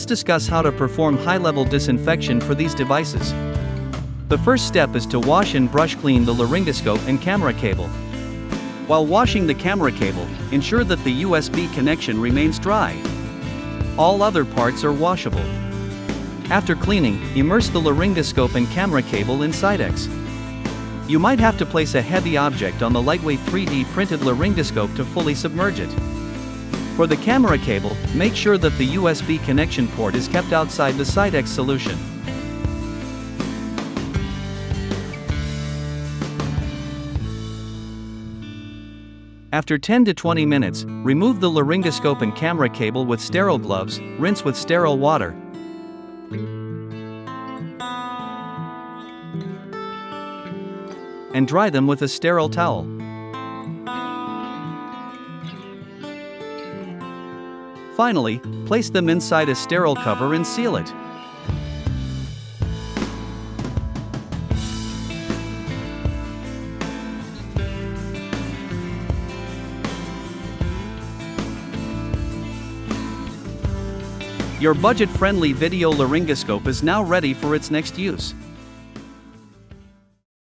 Let's discuss how to perform high-level disinfection for these devices. The first step is to wash and brush clean the laryngoscope and camera cable. While washing the camera cable, ensure that the USB connection remains dry. All other parts are washable. After cleaning, immerse the laryngoscope and camera cable in Sidex. You might have to place a heavy object on the lightweight 3D printed laryngoscope to fully submerge it. For the camera cable, make sure that the USB connection port is kept outside the Sidex solution. After 10 to 20 minutes, remove the laryngoscope and camera cable with sterile gloves, rinse with sterile water. And dry them with a sterile towel. Finally, place them inside a sterile cover and seal it. Your budget-friendly video laryngoscope is now ready for its next use.